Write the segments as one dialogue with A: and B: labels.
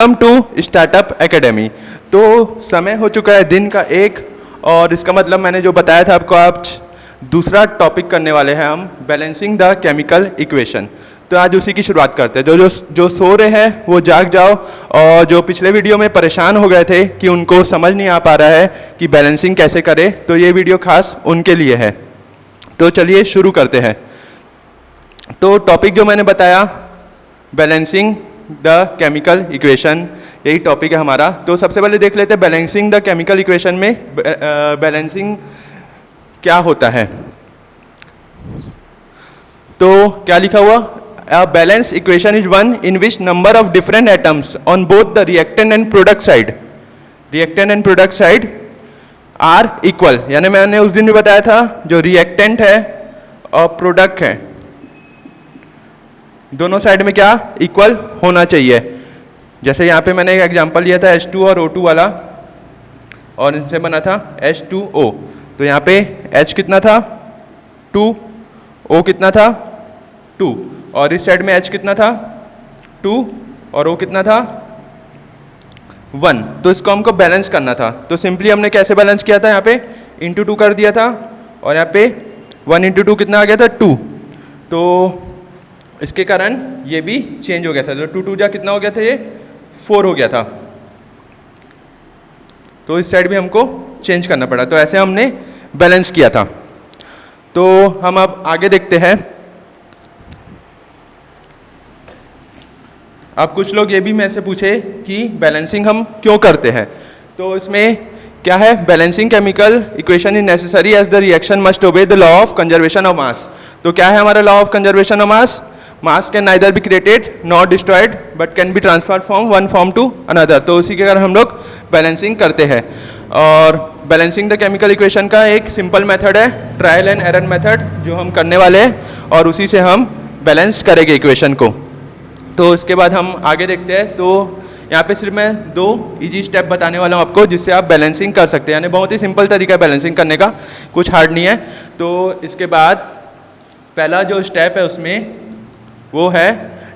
A: Welcome to startup academy. तो समय हो चुका है दिन का 1 और इसका मतलब मैंने जो बताया था आपको, आज दूसरा टॉपिक करने वाले हैं हम, बैलेंसिंग द केमिकल इक्वेशन। तो आज उसी की शुरुआत करते हैं। जो सो रहे हैं वो जाग जाओ, और जो पिछले वीडियो में परेशान हो गए थे कि उनको समझ नहीं आ पा रहा है कि बैलेंसिंग कैसे करें, तो ये वीडियो खास उनके लिए है। तो चलिए शुरू करते हैं। तो टॉपिक जो मैंने बताया, बैलेंसिंग द केमिकल इक्वेशन, यही टॉपिक है हमारा। तो सबसे पहले देख लेते हैं बैलेंसिंग द केमिकल इक्वेशन में बैलेंसिंग क्या होता है। तो क्या लिखा हुआ, a balanced equation is one in which number of different atoms on both the reactant and product side are equal। यानी मैंने उस दिन भी बताया था, जो रिएक्टेंट है और प्रोडक्ट है, दोनों साइड में क्या इक्वल होना चाहिए। जैसे यहाँ पे मैंने एक एग्जांपल लिया था H2 और O2 वाला, और इनसे बना था H2O। तो यहाँ पे H कितना था 2, O कितना था 2, और इस साइड में H कितना था 2 और O कितना था 1। तो इसको हमको बैलेंस करना था। तो सिंपली हमने कैसे बैलेंस किया था, यहाँ पे इंटू 2 कर दिया था, और यहाँ पे 1 इंटू 2 कितना आ गया था 2। तो इसके कारण ये भी चेंज हो गया था। तो 2 2 जा कितना हो गया था, ये 4 हो गया था। तो इस साइड भी हमको चेंज करना पड़ा। तो ऐसे हमने बैलेंस किया था। तो हम अब आगे देखते हैं। अब कुछ लोग ये भी मेरे से पूछे कि बैलेंसिंग हम क्यों करते हैं। तो इसमें क्या है, balancing chemical equation is necessary as the reaction must obey the law of conservation of mass. तो क्या है हमारा law of conservation of mass, mass can neither be created not destroyed but can be transferred from one form to another. तो उसी के कारण हम लोग बैलेंसिंग करते हैं। और बैलेंसिंग द केमिकल इक्वेशन का एक सिंपल मेथड है, ट्रायल एंड एरर मेथड, जो हम करने वाले हैं, और उसी से हम बैलेंस करेंगे इक्वेशन को। तो इसके बाद हम आगे देखते हैं। तो यहाँ पे सिर्फ मैं 2 इजी स्टेप बताने वाला हूँ आपको, जिससे आप बैलेंसिंग कर सकते हैं। यानी बहुत ही सिंपल तरीका है बैलेंसिंग करने का, कुछ हार्ड नहीं है। तो इसके बाद पहला जो स्टेप है उसमें वो है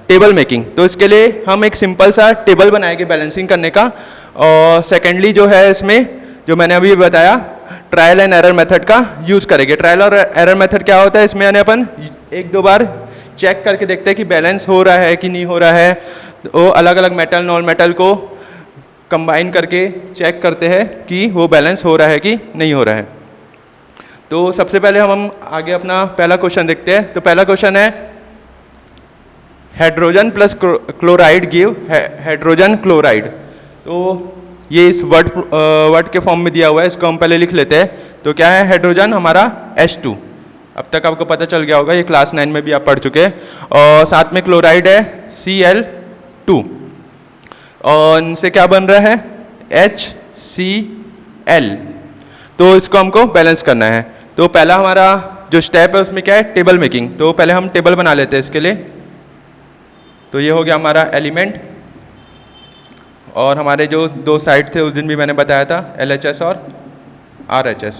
A: टेबल मेकिंग। तो इसके लिए हम एक सिंपल सा टेबल बनाएंगे बैलेंसिंग करने का। और सेकेंडली जो है, इसमें जो मैंने अभी बताया, ट्रायल एंड एरर मेथड का यूज़ करेंगे। ट्रायल और एरर मेथड क्या होता है, इसमें यानी अपन 1-2 बार चेक करके देखते हैं कि बैलेंस हो रहा है कि नहीं हो रहा है। तो अलग अलग मेटल नॉन मेटल को कंबाइन करके चेक करते हैं कि वो बैलेंस हो रहा है कि नहीं हो रहा है। तो सबसे पहले हम आगे अपना पहला क्वेश्चन देखते हैं। तो पहला क्वेश्चन है, hydrogen plus chloride give hydrogen chloride. तो ये इस वर्ड के फॉर्म में दिया हुआ है, इसको हम पहले लिख लेते हैं। तो क्या है, हाइड्रोजन हमारा H2, अब तक आपको पता चल गया होगा, ये क्लास 9 में भी आप पढ़ चुके हैं। और साथ में क्लोराइड है Cl2, और इनसे क्या बन रहा है HCl। तो इसको हमको बैलेंस करना है। तो पहला हमारा जो स्टेप है उसमें क्या है, टेबल मेकिंग। तो पहले हम टेबल बना लेते हैं इसके लिए। तो ये हो गया हमारा एलिमेंट, और हमारे जो 2 साइड थे उस दिन भी मैंने बताया था, LHS और RHS।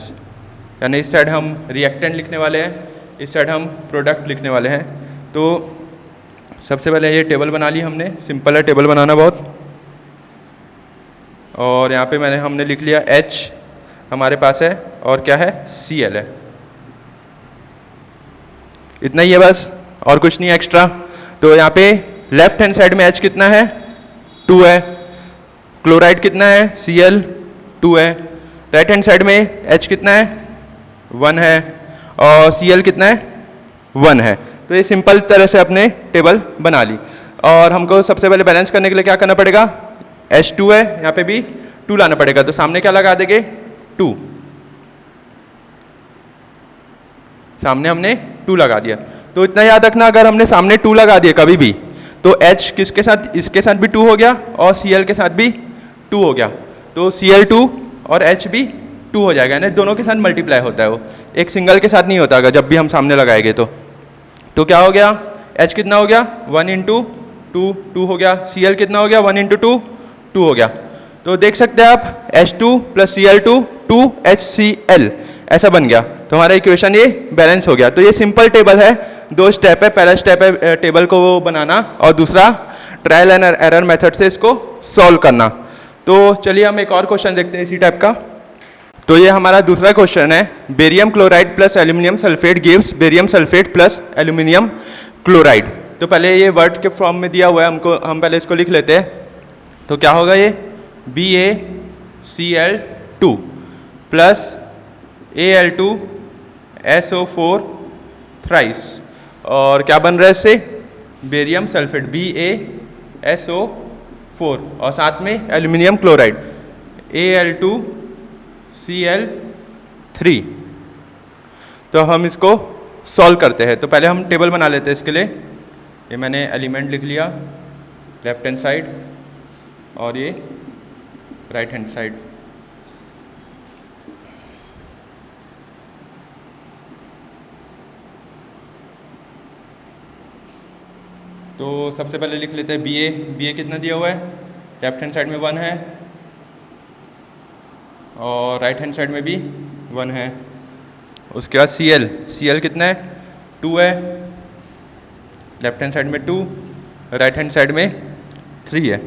A: यानी इस साइड हम रिएक्टेंट लिखने वाले हैं, इस साइड हम प्रोडक्ट लिखने वाले हैं। तो सबसे पहले ये टेबल बना ली हमने, सिंपल है टेबल बनाना बहुत। और यहाँ पे हमने लिख लिया H हमारे पास है, और क्या है Cl है। इतना ही है बस, और कुछ नहीं एक्स्ट्रा। तो यहाँ पे लेफ्ट हैंड साइड में H कितना है 2 है, क्लोराइड कितना है Cl2 है। राइट हैंड साइड में H कितना है 1 है, और Cl कितना है 1 है। तो ये सिंपल तरह से अपने टेबल बना ली। और हमको सबसे पहले बैलेंस करने के लिए क्या करना पड़ेगा, H2 है, यहाँ पे भी 2 लाना पड़ेगा। तो सामने क्या लगा देंगे 2, सामने हमने 2 लगा दिया। तो इतना याद रखना, अगर हमने सामने 2 लगा दिया कभी भी, तो H किसके साथ, इसके साथ भी 2 हो गया, और Cl के साथ भी 2 हो गया। तो Cl2 और H भी 2 हो जाएगा, यानी दोनों के साथ मल्टीप्लाई होता है, वो एक सिंगल के साथ नहीं होता अगर जब भी हम सामने लगाएंगे। तो क्या हो गया, H कितना हो गया 1 इंटू 2 2 हो गया, Cl कितना हो गया 1 इंटू 2 2 हो गया। तो देख सकते हैं आप H2 प्लस Cl2 2HCl ऐसा बन गया। तो हमारा इक्वेशन ये बैलेंस हो गया। तो ये सिंपल टेबल है, 2 स्टेप है। पहला स्टेप है टेबल को बनाना, और दूसरा ट्रायल एंड एरर मेथड से इसको सॉल्व करना। तो चलिए हम एक और क्वेश्चन देखते हैं इसी टाइप का। तो ये हमारा दूसरा क्वेश्चन है, barium chloride plus aluminium sulphate gives barium sulphate plus aluminium chloride. तो पहले ये वर्ड के फॉर्म में दिया हुआ है हमको, हम पहले इसको लिख लेते हैं। तो क्या होगा ये BaCl2 प्लस Al2SO4 थ्राइस, और क्या बन रहा है इससे, बेरियम सल्फेट BaSO4 और साथ में एल्यूमिनियम क्लोराइड Al2Cl3। तो हम इसको सॉल्व करते हैं। तो पहले हम टेबल बना लेते हैं इसके लिए। ये मैंने एलिमेंट लिख लिया लेफ्ट हैंड साइड और ये राइट हैंड साइड। तो सबसे पहले लिख लेते हैं BA कितना दिया हुआ है, लेफ्ट हैंड साइड में 1 है और राइट हैंड साइड में भी 1 है। उसके बाद Cl कितना है, 2 है, लेफ्ट हैंड साइड में 2, राइट हैंड साइड में 3 है।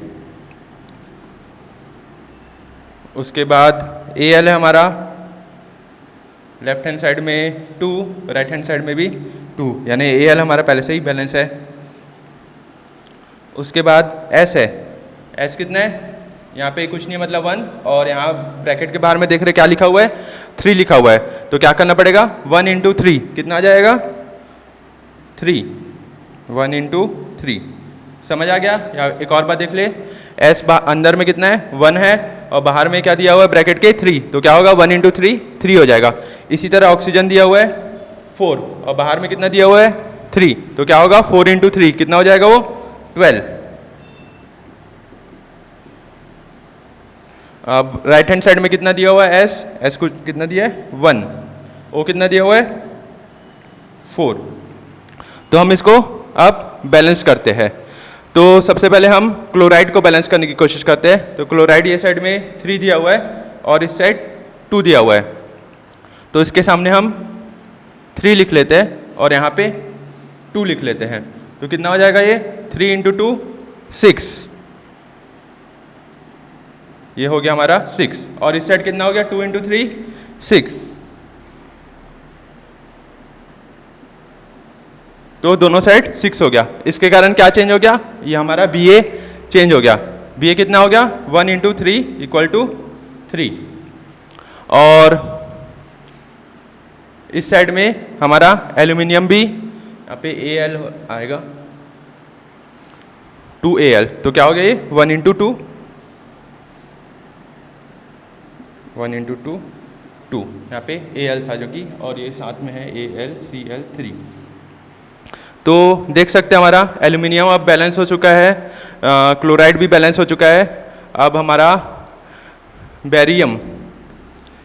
A: उसके बाद Al है हमारा, लेफ्ट हैंड साइड में 2, राइट हैंड साइड में भी 2, यानी Al हमारा पहले से ही बैलेंस है। उसके बाद S है, S कितना है, यहाँ पे कुछ नहीं है मतलब 1, और यहाँ ब्रैकेट के बाहर में देख रहे क्या लिखा हुआ है, 3 लिखा हुआ है। तो क्या करना पड़ेगा, 1 × 3 कितना आ जाएगा, 3, 1 × 3। समझ आ गया? या एक और बात देख ले, S अंदर में कितना है, 1 है, और बाहर में क्या दिया हुआ है ब्रैकेट के, 3। तो क्या होगा, 1 × 3 3 हो जाएगा। इसी तरह ऑक्सीजन दिया हुआ है 4 और बाहर में कितना दिया हुआ है, 3। तो क्या होगा, 4 × 3 कितना हो जाएगा वो, 12। अब राइट हैंड साइड में कितना दिया हुआ है, S को कितना दिया है, 1, O कितना दिया हुआ है, 4। तो हम इसको अब बैलेंस करते हैं। तो सबसे पहले हम क्लोराइड को बैलेंस करने की कोशिश करते हैं। तो क्लोराइड ये साइड में 3 दिया हुआ है और इस साइड 2 दिया हुआ है। तो इसके सामने हम 3 लिख लेते हैं और यहाँ पे 2 लिख लेते हैं। तो कितना हो जाएगा ये, 3 × 2 6, ये हो गया हमारा 6। और इस साइड कितना हो गया, 2 × 3 6। तो दोनों साइड 6 हो गया। इसके कारण क्या चेंज हो गया, ये हमारा Ba चेंज हो गया। Ba कितना हो गया, 1 × 3 = 3। और इस साइड में हमारा एल्यूमिनियम भी, यहाँ पे Al आएगा, 2Al। तो क्या हो गया ये, 1 × 2, 1 × 2 2, यहाँ पे Al था जो कि, और ये साथ में है AlCl3। तो देख सकते हैं हमारा एल्यूमिनियम अब बैलेंस हो चुका है, क्लोराइड भी बैलेंस हो चुका है। अब हमारा बेरियम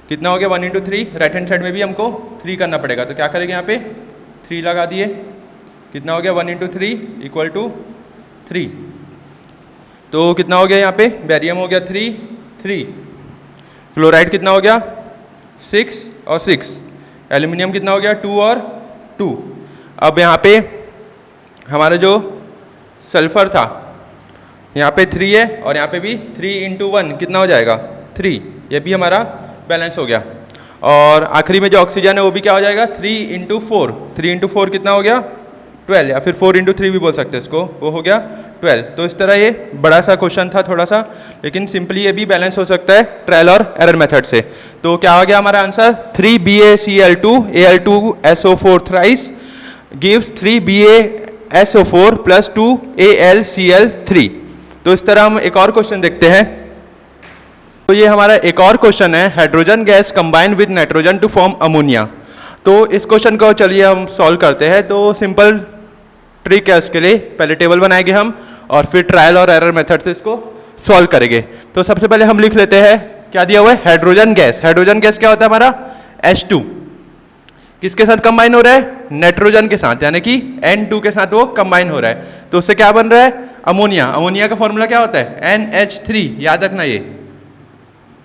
A: कितना हो गया, 1 × 3, राइट हैंड साइड में भी हमको 3 करना पड़ेगा। तो क्या करेंगे, यहाँ पे 3 लगा दिए, कितना हो गया, 1 × 3 = 3। तो कितना हो गया, यहाँ पे बेरियम हो गया 3, क्लोराइड कितना हो गया, 6 और 6, एल्यूमिनियम कितना हो गया, 2 और 2। अब यहाँ पे हमारा जो सल्फर था, यहाँ पे 3 है और यहाँ पे भी 3 × 1 कितना हो जाएगा, 3। ये भी हमारा बैलेंस हो गया। और आखिरी में जो ऑक्सीजन है वो भी क्या हो जाएगा, 3 × 4, 3 × 4 कितना हो गया, 12, या फिर 4 × 3 भी बोल सकते हैं इसको, वो हो गया 12। तो इस तरह ये बड़ा सा क्वेश्चन था थोड़ा सा, लेकिन सिंपली ये भी बैलेंस हो सकता है ट्रायल और एरर मेथड से। तो क्या हो गया हमारा answer, 3BaCl2 Al2SO4 thrice gives 3BaSO4 + 2AlCl3। तो इस तरह हम एक और क्वेश्चन देखते हैं। तो ये हमारा एक और क्वेश्चन है, hydrogen gas combine with nitrogen to form ammonia. तो इस क्वेश्चन को चलिए हम सॉल्व करते हैं। तो सिंपल ट्रिक है उसके लिए, पहले टेबल बनाएंगे हम और फिर ट्रायल और एरर मेथड से इसको सॉल्व करेंगे। तो सबसे पहले हम लिख लेते हैं, क्या दिया हुआ है, हाइड्रोजन गैस। हाइड्रोजन गैस क्या होता है हमारा, H2 किसके साथ कंबाइन हो रहा है, नाइट्रोजन के साथ, यानी कि N2 के साथ वो कंबाइन हो रहा है। तो उससे क्या बन रहा है, अमोनिया। अमोनिया का फॉर्मूला क्या होता है, NH3, याद रखना। ये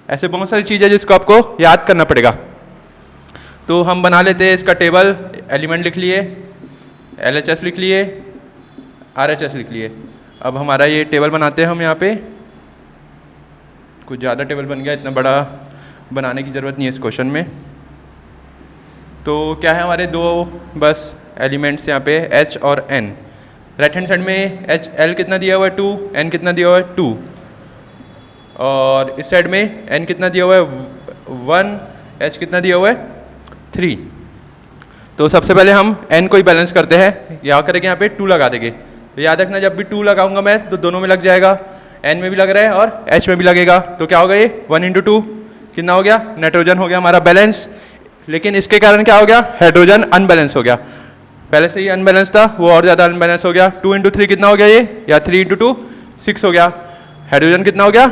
A: ऐसे बहुत सारी चीज़ें जिसको आपको याद करना पड़ेगा। तो हम बना लेते हैं इसका टेबल। एलिमेंट लिख लिए, LHS लिख लिए, RHS लिख लिए। अब हमारा ये टेबल बनाते हैं हम यहाँ पे, कुछ ज़्यादा टेबल बन गया, इतना बड़ा बनाने की ज़रूरत नहीं है इस क्वेश्चन में। तो क्या है हमारे दो बस एलिमेंट्स यहाँ पे h और n। राइट हैंड साइड में l कितना दिया हुआ है 2, n कितना दिया हुआ है 2, और इस साइड में n कितना दिया हुआ है 1, h कितना दिया हुआ है 3। तो सबसे पहले हम n को ही बैलेंस करते हैं, क्या करेंगे यहाँ पे 2 लगा देंगे। तो याद रखना जब भी 2 लगाऊंगा मैं तो दोनों में लग जाएगा, n में भी लग रहा है और h में भी लगेगा। तो क्या होगा ये 1 × 2 कितना हो गया, नाइट्रोजन हो गया हमारा बैलेंस। लेकिन इसके कारण क्या हो गया, हाइड्रोजन अनबैलेंस हो गया। पहले से ही अनबैलेंस था, वो और ज़्यादा अनबैलेंस हो गया। 2 × 3 कितना हो गया ये, या 3 × 2 6 हो गया। हाइड्रोजन कितना हो गया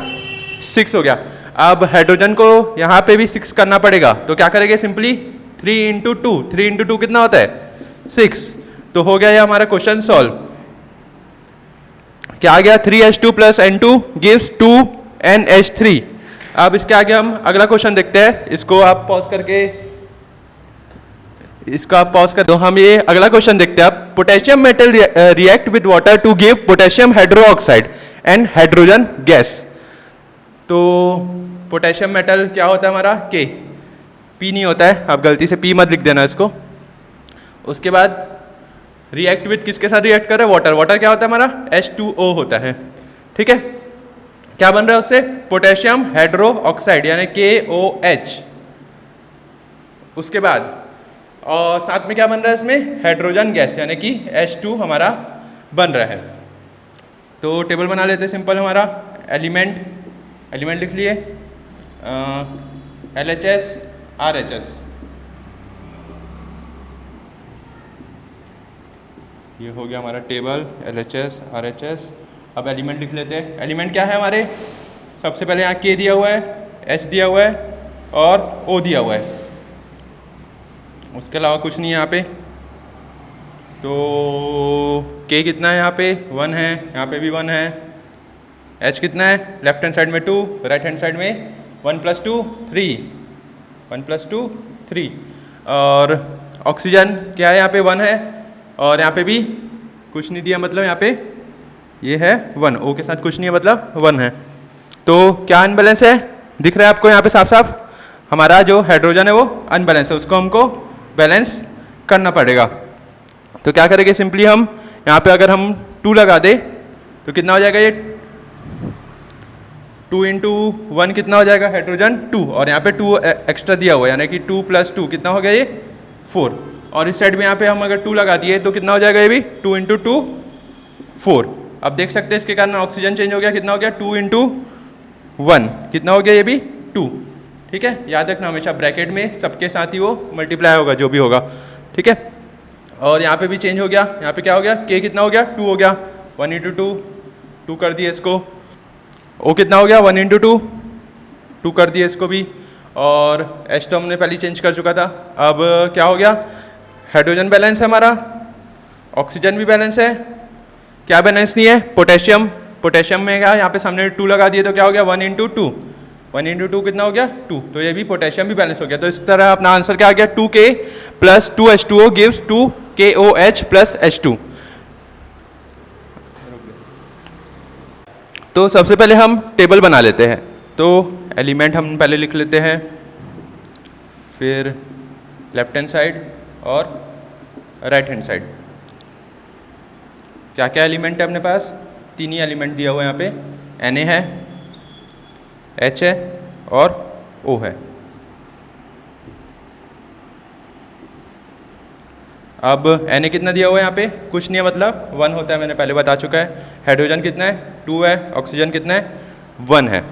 A: 6 हो गया। अब हाइड्रोजन को यहाँ पे भी 6 करना पड़ेगा, तो क्या करेंगे सिंपली 3 × 2, 3 × 2 कितना होता है 6। तो हो गया ये हमारा क्वेश्चन सॉल्व। क्या आ गया 3h2 + n2 gives 2NH3। अब इसके आगे हम अगला क्वेश्चन देखते हैं, इसको आप पॉज करके, इसका आप पॉज कर दो। हम ये अगला क्वेश्चन देखते हैं। अब potassium metal react with water to give potassium hydroxide and hydrogen gas. तो पोटेशियम मेटल क्या होता है हमारा K, P नहीं होता है, आप गलती से P मत लिख देना इसको। उसके बाद रिएक्ट विद किसके साथ रिएक्ट कर रहे हैं, वाटर। वाटर क्या होता है हमारा H2O होता है, ठीक है। क्या बन रहा है उससे, पोटेशियम हाइड्रोक्साइड यानी KOH। उसके बाद और साथ में क्या बन रहा है इसमें, हाइड्रोजन गैस यानी कि H2 हमारा बन रहा है। तो टेबल बना लेते हैं सिंपल। हमारा एलिमेंट लिख लिए LHS RHS, ये हो गया हमारा टेबल LHS RHS। अब एलिमेंट लिख लेते हैं। एलिमेंट क्या है हमारे, सबसे पहले यहाँ K दिया हुआ है, H दिया हुआ है और O दिया हुआ है, उसके अलावा कुछ नहीं है यहाँ पे। तो K कितना है यहाँ पे 1 है, यहाँ पे भी 1 है। H कितना है, लेफ्ट हैंड साइड में 2, राइट हैंड साइड में 1 + 2 3, 1 + 2 3। और ऑक्सीजन क्या है यहाँ पे 1 है, और यहाँ पे भी कुछ नहीं दिया, मतलब यहाँ पे ये है 1, O के साथ कुछ नहीं है मतलब 1 है। तो क्या अनबैलेंस है, दिख रहा है आपको यहाँ पे साफ साफ, हमारा जो हाइड्रोजन है वो अनबैलेंस है, उसको हमको बैलेंस करना पड़ेगा। तो क्या करेंगे सिंपली हम यहाँ पे अगर हम 2 लगा दे तो कितना हो जाएगा ये 2 × 1 कितना हो जाएगा हाइड्रोजन 2, और यहाँ पे 2 एक्स्ट्रा दिया हुआ है यानी कि 2 + 2 कितना हो गया ये 4। और इस साइड में यहाँ पे हम अगर 2 लगा दिए तो कितना हो जाएगा ये भी 2 × 2 4। अब देख सकते हैं इसके कारण ऑक्सीजन चेंज हो गया, कितना हो गया 2 × 1 कितना हो गया ये भी 2, ठीक है। याद रखना हमेशा ब्रैकेट में सबके साथ ही वो मल्टीप्लाई होगा जो भी होगा, ठीक है। और यहाँ पे भी चेंज हो गया, यहाँ पे क्या हो गया K कितना हो गया 2 हो गया, 1 × 2 2 कर दिए इसको। O कितना हो गया 1 × 2 2 कर दिए इसको भी। और H तो हमने पहले चेंज कर चुका था। अब क्या हो गया, हाइड्रोजन बैलेंस है हमारा, ऑक्सीजन भी बैलेंस है, क्या बैलेंस नहीं है पोटेशियम में क्या, यहाँ पे सामने 2 लगा दिए तो क्या हो गया 1 × 2 1 × 2 कितना हो गया 2। तो ये भी पोटेशियम भी बैलेंस हो गया। तो इस तरह अपना आंसर क्या आ गया 2K + 2H2O gives 2KOH + H2। तो सबसे पहले हम टेबल बना लेते हैं। तो एलिमेंट हम पहले लिख लेते हैं, फिर लेफ्ट हैंड साइड और राइट हैंड साइड। क्या क्या एलिमेंट है अपने पास, 3 ही एलिमेंट दिया हुआ है यहाँ पे, Na है, H है और O है। अब Na कितना दिया हुआ है यहाँ पे, कुछ नहीं है मतलब 1 होता है, मैंने पहले बता चुका है। हाइड्रोजन कितना है 2 है, ऑक्सीजन कितना है 1 है।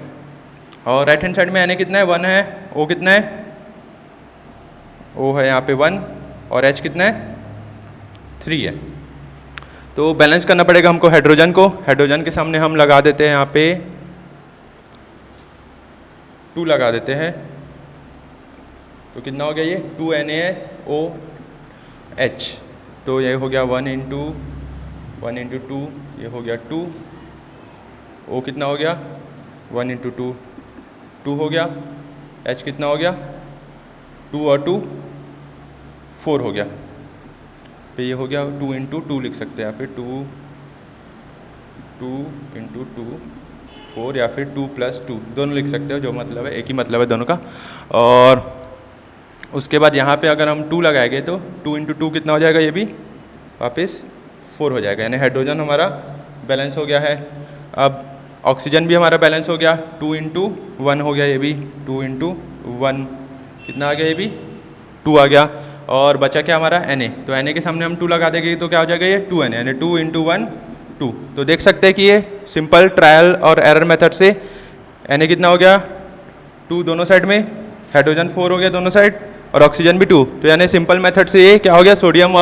A: और राइट हैंड साइड में Na कितना है 1 है, O कितना है, O है यहाँ पे 1 और H कितना है 3 है। तो बैलेंस करना पड़ेगा हमको हाइड्रोजन को। हाइड्रोजन के सामने हम लगा देते हैं यहाँ पे 2 लगा देते हैं, तो कितना हो गया ये 2 NaOH। तो ये हो गया 1 × 2 ये हो गया 2। O कितना हो गया 1 × 2 2 हो गया। H कितना हो गया 2 और 2 4 हो गया। फिर ये हो गया 2 × 2 लिख सकते हैं, या फिर 2 2 4 या फिर 2 + 2 दोनों लिख सकते हो, जो मतलब है एक ही मतलब है दोनों का। और उसके बाद यहाँ पे अगर हम 2 लगाएंगे तो 2 × 2 कितना हो जाएगा, ये भी वापस 4 हो जाएगा, यानी हाइड्रोजन हमारा बैलेंस हो गया है। अब ऑक्सीजन भी हमारा बैलेंस हो गया, 2 × 1 हो गया, ये भी 2 × 1 कितना आ गया, ये भी 2 आ गया। और बचा क्या हमारा Na, तो Na के सामने हम 2 लगा देंगे तो क्या हो जाएगा, ये 2Na, यानी 2 × 1 2। तो देख सकते हैं कि ये सिंपल ट्रायल और एरर मेथड से Na कितना हो गया 2 दोनों साइड में, हाइड्रोजन 4 हो गया दोनों साइड, और ऑक्सीजन भी 2। तो यानी सिंपल मेथड से ये क्या हो गया, sodium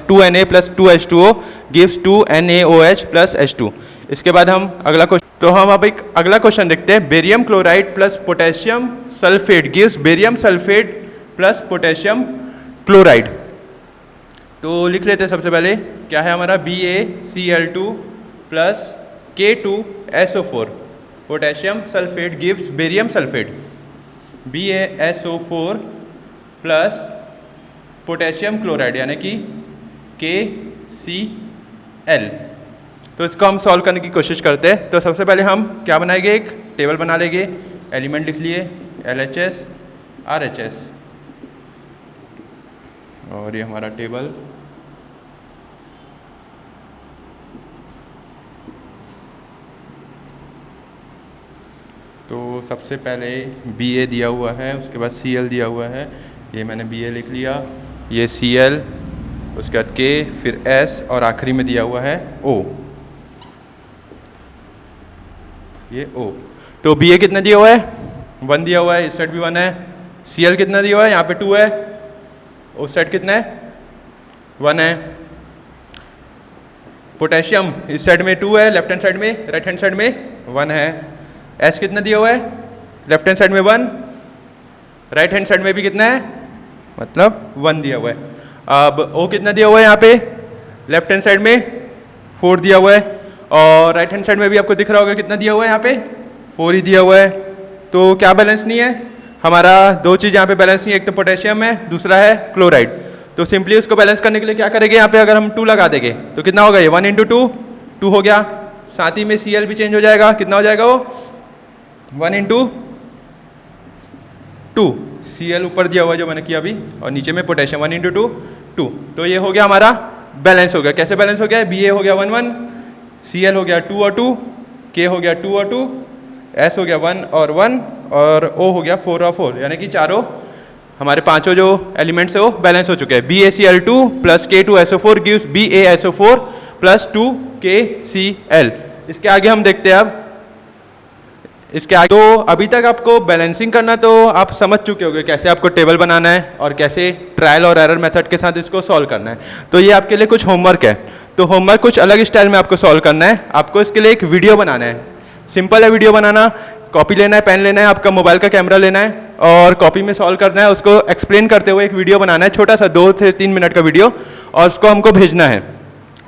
A: 2Na + 2H2O gives 2NaOH + H2। इसके बाद हम अगला क्वेश्चन, तो हम अब एक अगला क्वेश्चन देखते हैं। Barium chloride + potassium sulphate gives barium sulphate + potassium chloride. तो लिख लेते हैं सबसे पहले, क्या है हमारा BaCl2 + K2SO4 potassium sulphate gives barium sulphate, BaSO4 + potassium chloride यानी कि KCl। तो इसको हम सॉल्व करने की कोशिश करते हैं। तो सबसे पहले हम क्या बनाएंगे, एक टेबल बना लेंगे, एलिमेंट लिख लिए LHS RHS, और ये हमारा टेबल। तो सबसे पहले Ba दिया हुआ है, उसके बाद Cl दिया हुआ है, ये मैंने Ba लिख लिया, ये Cl, उसके बाद K, फिर S, और आखिरी में दिया हुआ है O, ये O। तो Ba कितना दिया हुआ है, 1 दिया हुआ है, इस साइड भी 1 है। Cl कितना दिया हुआ है, यहाँ पे 2 है, उस साइड कितना है 1 है। पोटेशियम इस साइड में 2 है, लेफ्ट हैंड साइड में, राइट हैंड साइड में 1 है। S कितना दिया हुआ है, लेफ्ट हैंड साइड में 1, राइट हैंड साइड में भी कितना है, मतलब 1 दिया हुआ है। अब O कितना दिया हुआ है, यहाँ पे लेफ्ट हैंड साइड में 4 दिया हुआ है, और राइट हैंड साइड में भी आपको दिख रहा होगा कितना दिया हुआ है, यहाँ पे 4 ही दिया हुआ है। तो क्या बैलेंस नहीं है हमारा, 2 चीज़ यहाँ पे बैलेंस नहीं है, एक तो पोटेशियम है, दूसरा है क्लोराइड। तो सिंपली उसको बैलेंस करने के लिए क्या करेंगे, यहाँ पे अगर हम 2 लगा देंगे तो कितना होगा, ये 1 × 2 2 हो गया। साथ ही में Cl भी चेंज हो जाएगा, कितना हो जाएगा वो 1 × 2, Cl ऊपर दिया हुआ जो मैंने किया अभी, और नीचे में पोटेशियम 1 × 2 2। तो ये हो गया हमारा बैलेंस हो गया। कैसे बैलेंस हो गया, Ba हो गया 1 1, Cl हो गया 2 और 2, K हो गया 2 और 2, S हो गया 1 और 1, और O हो गया 4 और 4, यानी कि चारों हमारे पांचों जो एलिमेंट्स है वो बैलेंस हो चुके हैं। BaCl2 + K2SO4 gives BaSO4 + 2KCl। इसके आगे हम देखते हैं अब, इसके आगे। तो अभी तक आपको बैलेंसिंग करना तो आप समझ चुके होंगे, कैसे आपको टेबल बनाना है और कैसे ट्रायल और एरर मेथड के साथ इसको सॉल्व करना है। तो ये आपके लिए कुछ होमवर्क है। तो होमवर्क कुछ अलग स्टाइल में आपको सॉल्व करना है। आपको इसके लिए एक वीडियो बनाना है, सिंपल है वीडियो बनाना। कॉपी लेना है, पेन लेना है, आपका मोबाइल का कैमरा लेना है, और कॉपी में सॉल्व करना है। उसको एक्सप्लेन करते हुए एक वीडियो बनाना है, छोटा सा 2 से 3 मिनट का वीडियो, और उसको हमको भेजना है।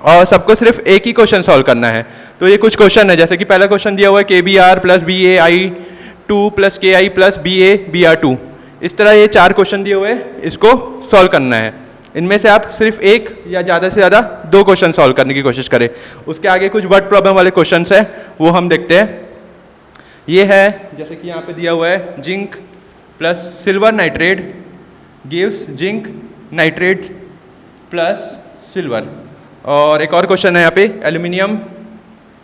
A: और सबको सिर्फ एक ही क्वेश्चन सॉल्व करना है। तो ये कुछ क्वेश्चन है, जैसे कि पहला क्वेश्चन दिया हुआ है KBr + BaI2 + KI + BaBr2। इस तरह ये 4 क्वेश्चन दिए हुए हैं, इसको सॉल्व करना है। इनमें से आप सिर्फ एक या ज़्यादा से ज़्यादा 2 क्वेश्चन सॉल्व करने की कोशिश करें। उसके आगे कुछ वर्ड प्रॉब्लम वाले क्वेश्चंस हैं, वो हम देखते हैं। ये है, जैसे कि यहाँ पे दिया हुआ है, zinc + silver nitrate gives zinc nitrate + silver. और एक और क्वेश्चन है यहाँ पे, aluminium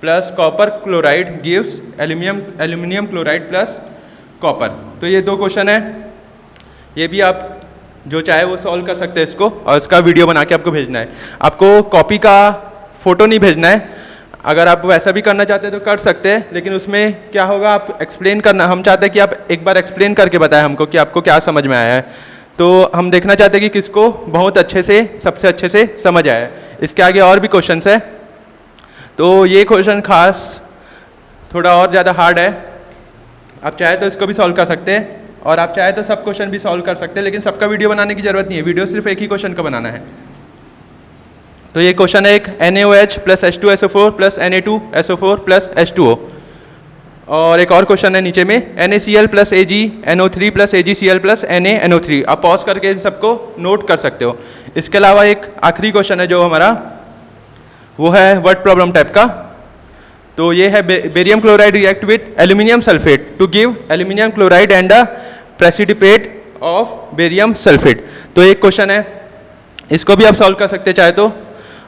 A: + copper chloride gives aluminium chloride + copper. तो ये 2 क्वेश्चन है, ये भी आप जो चाहे वो सॉल्व कर सकते हैं इसको, और इसका वीडियो बना के आपको भेजना है। आपको कॉपी का फ़ोटो नहीं भेजना है, अगर आप वैसा भी करना चाहते हैं तो कर सकते हैं, लेकिन उसमें क्या होगा, आप एक्सप्लेन करना, हम चाहते हैं कि आप एक बार एक्सप्लेन करके बताएं हमको कि आपको क्या समझ में आया है। तो हम देखना चाहते हैं कि किसको बहुत अच्छे से, सबसे अच्छे से समझ आया है। इसके आगे और भी क्वेश्चंस है, तो ये क्वेश्चन खास थोड़ा और ज़्यादा हार्ड है। आप चाहे तो इसको भी सॉल्व कर सकते हैं, और आप चाहे तो सब क्वेश्चन भी सॉल्व कर सकते हैं, लेकिन सबका वीडियो बनाने की ज़रूरत नहीं है, वीडियो सिर्फ एक ही क्वेश्चन का बनाना है। तो ये क्वेश्चन है एक, NaOH + H2SO4 + Na2SO4 + H2O। और एक और क्वेश्चन है नीचे में, NaCl + AgNO3 + AgCl + NaNO3। आप पॉज करके सबको नोट कर सकते हो। इसके अलावा एक आखिरी क्वेश्चन है जो हमारा, वो है वर्ड प्रॉब्लम टाइप का। तो ये है barium chloride react with aluminium sulphate to give aluminium chloride and a precipitate of barium sulphate. तो एक क्वेश्चन है, इसको भी आप सॉल्व कर सकते हैं चाहे तो,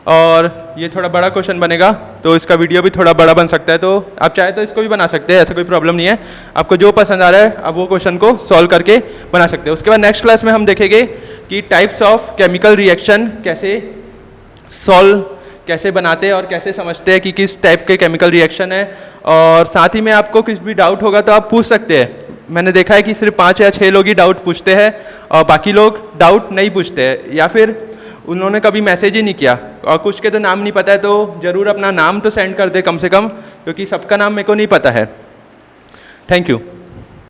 A: और ये थोड़ा बड़ा क्वेश्चन बनेगा तो इसका वीडियो भी थोड़ा बड़ा बन सकता है, तो आप चाहे तो इसको भी बना सकते हैं, ऐसा कोई प्रॉब्लम नहीं है। आपको जो पसंद आ रहा है आप वो क्वेश्चन को सॉल्व करके बना सकते हैं। उसके बाद नेक्स्ट क्लास में हम देखेंगे कि टाइप्स ऑफ केमिकल रिएक्शन कैसे सॉल्व कैसे बनाते हैं और कैसे समझते हैं कि किस टाइप के केमिकल रिएक्शन है। और साथ ही में आपको कुछ भी डाउट होगा तो आप पूछ सकते हैं। मैंने देखा है कि सिर्फ 5 या 6 लोग ही डाउट पूछते हैं और बाकी लोग डाउट नहीं पूछते हैं, या फिर उन्होंने कभी मैसेज ही नहीं किया, और कुछ के तो नाम नहीं पता है, तो ज़रूर अपना नाम तो सेंड कर दे कम से कम, क्योंकि सबका नाम मेरे को नहीं पता है। Thank you.